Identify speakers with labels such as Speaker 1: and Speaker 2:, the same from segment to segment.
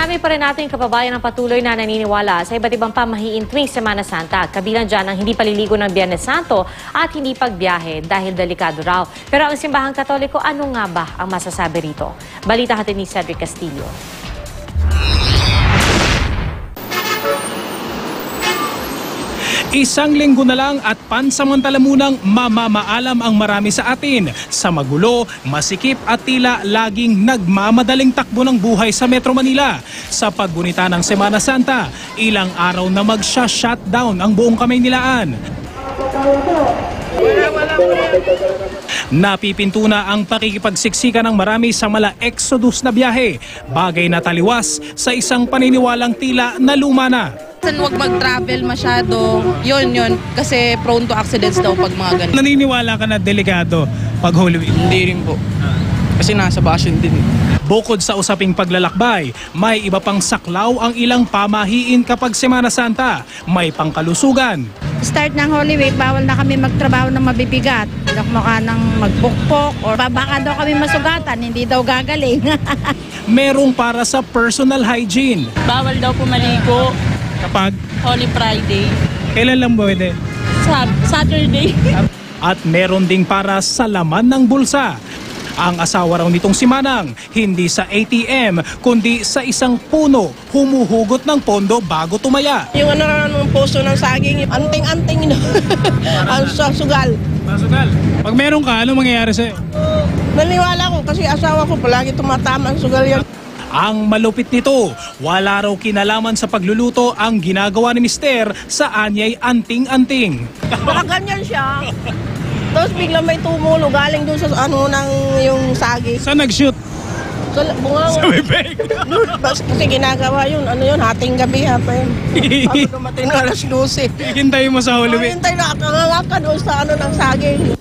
Speaker 1: Marami pa rin nating kababayan ang patuloy na naniniwala sa iba't ibang pamahiin tuwing Semana Santa. Kabilang dyan ang hindi paliligo ng Biyernes Santo at hindi pagbiyahe dahil delikado raw. Pero ang simbahang Katoliko, ano nga ba ang masasabi rito? Balita hatid ni Cedric Castillo.
Speaker 2: Isang linggo na lang at pansamantala munang mamamaalam ang marami sa atin sa magulo, masikip at tila laging nagmamadaling takbo ng buhay sa Metro Manila. Sa paggunita ng Semana Santa, ilang araw na magsha-shutdown ang buong Kamaynilaan. Napipinto na ang pakikipagsiksika ng marami sa mala-exodus na biyahe, bagay na taliwas sa isang paniniwalang tila na luma na.
Speaker 3: Huwag mag-travel masyado, yun, kasi prone to accidents daw pag mga ganun.
Speaker 2: Naniniwala ka na delikado pag Holy Week?
Speaker 4: Hindi rin po, kasi nasa bakasyon din.
Speaker 2: Bukod sa usaping paglalakbay, may iba pang saklaw ang ilang pamahiin kapag Semana Santa. May pangkalusugan.
Speaker 5: Start ng Holy Week, bawal na kami magtrabaho ng mabibigat. Mukha ng magbukpok or baka daw kami masugatan, hindi daw gagaling.
Speaker 2: Merong para sa personal hygiene.
Speaker 6: Bawal daw po maligo
Speaker 2: Kapag
Speaker 6: Holy Friday,
Speaker 2: kailan lang pwede?
Speaker 6: Saturday.
Speaker 2: At meron ding para sa laman ng bulsa. Ang asawa raw nitong si Manang, hindi sa ATM, kundi sa isang puno, humuhugot ng pondo bago tumaya.
Speaker 3: Yung ng puso ng saging, anting-anting ang sugal.
Speaker 2: Masugal. Pag meron ka, ano mangyayari sa'yo?
Speaker 3: Naniwala ko kasi asawa ko palagi tumatama ang sugal yan.
Speaker 2: Ang malupit nito, wala raw kinalaman sa pagluluto ang ginagawa ni Mister sa anyay anting-anting.
Speaker 3: Baka ganyan siya. Tapos biglang may tumulo galing doon sa ng yung saging.
Speaker 2: Saan nag-shoot?
Speaker 3: Sa bunga.
Speaker 2: Sa bibig.
Speaker 3: Kasi ginagawa yun, hating gabi pa yun. Ako dumating na alas 12.
Speaker 2: Hintayin mo sa Holy Week.
Speaker 3: Hintay na akanganga doon sa ng saging.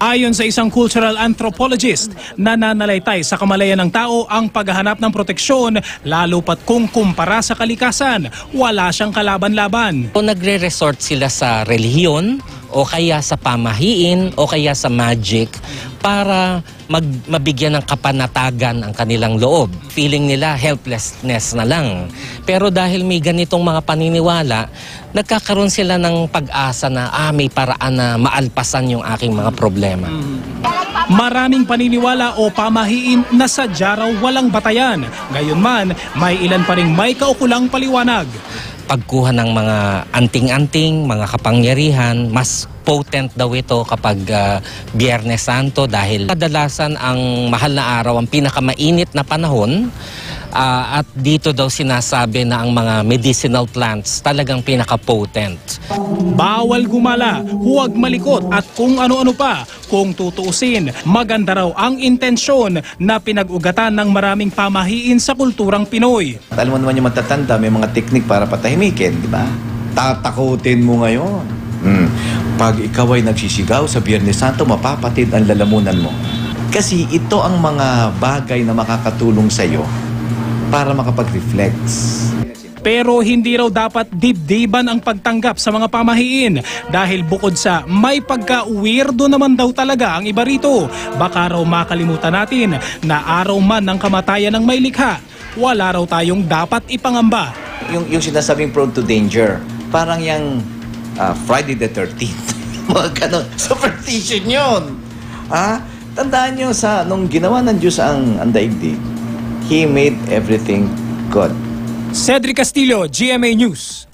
Speaker 2: Ayon sa isang cultural anthropologist, nananalaytay sa kamalayan ng tao ang paghahanap ng proteksyon, lalo pat kung kumpara sa kalikasan, wala siyang kalaban-laban.
Speaker 7: O nagre-resort sila sa relihiyon o kaya sa pamahiin o kaya sa magic para mabigyan ng kapanatagan ang kanilang loob. Feeling nila helplessness na lang. Pero dahil may ganitong mga paniniwala, nagkakaroon sila ng pag-asa na may paraan na maalpasan yung aking mga problema.
Speaker 2: Maraming paniniwala o pamahiin na sadya raw walang batayan. Gayunman, may ilan pa ring may kaukulang paliwanag.
Speaker 7: Pagkuha ng mga anting-anting, mga kapangyarihan, mas potent daw ito kapag Biyernes Santo dahil kadalasan ang mahal na araw, ang pinakamainit na panahon, at dito daw sinasabi na ang mga medicinal plants talagang pinaka-potent.
Speaker 2: Bawal gumala, huwag malikot at kung ano-ano pa. Kung tutuusin, maganda raw ang intensyon na pinag-ugatan ng maraming pamahiin sa kulturang Pinoy.
Speaker 8: Alam mo naman yung matatanda, may mga teknik para patahimikin, di ba? Tatakutin mo ngayon. Pag ikaw ay nagsisigaw sa Biyernes Santo, mapapatid ang lalamunan mo. Kasi ito ang mga bagay na makakatulong sa iyo para makapag-reflex.
Speaker 2: Pero hindi raw dapat dibdiban ang pagtanggap sa mga pamahiin dahil bukod sa may pagka-weirdo naman daw talaga ang iba rito, baka raw makalimutan natin na araw man ng kamatayan ng may likha, wala raw tayong dapat ipangamba.
Speaker 8: Yung sinasabing prone to danger, parang yung Friday the 13th. Mga ganon. Superstition yun. Tandaan nyo nung ginawa ng Diyos ang daigdig, He made everything good.
Speaker 2: Cedric Castillo, GMA News.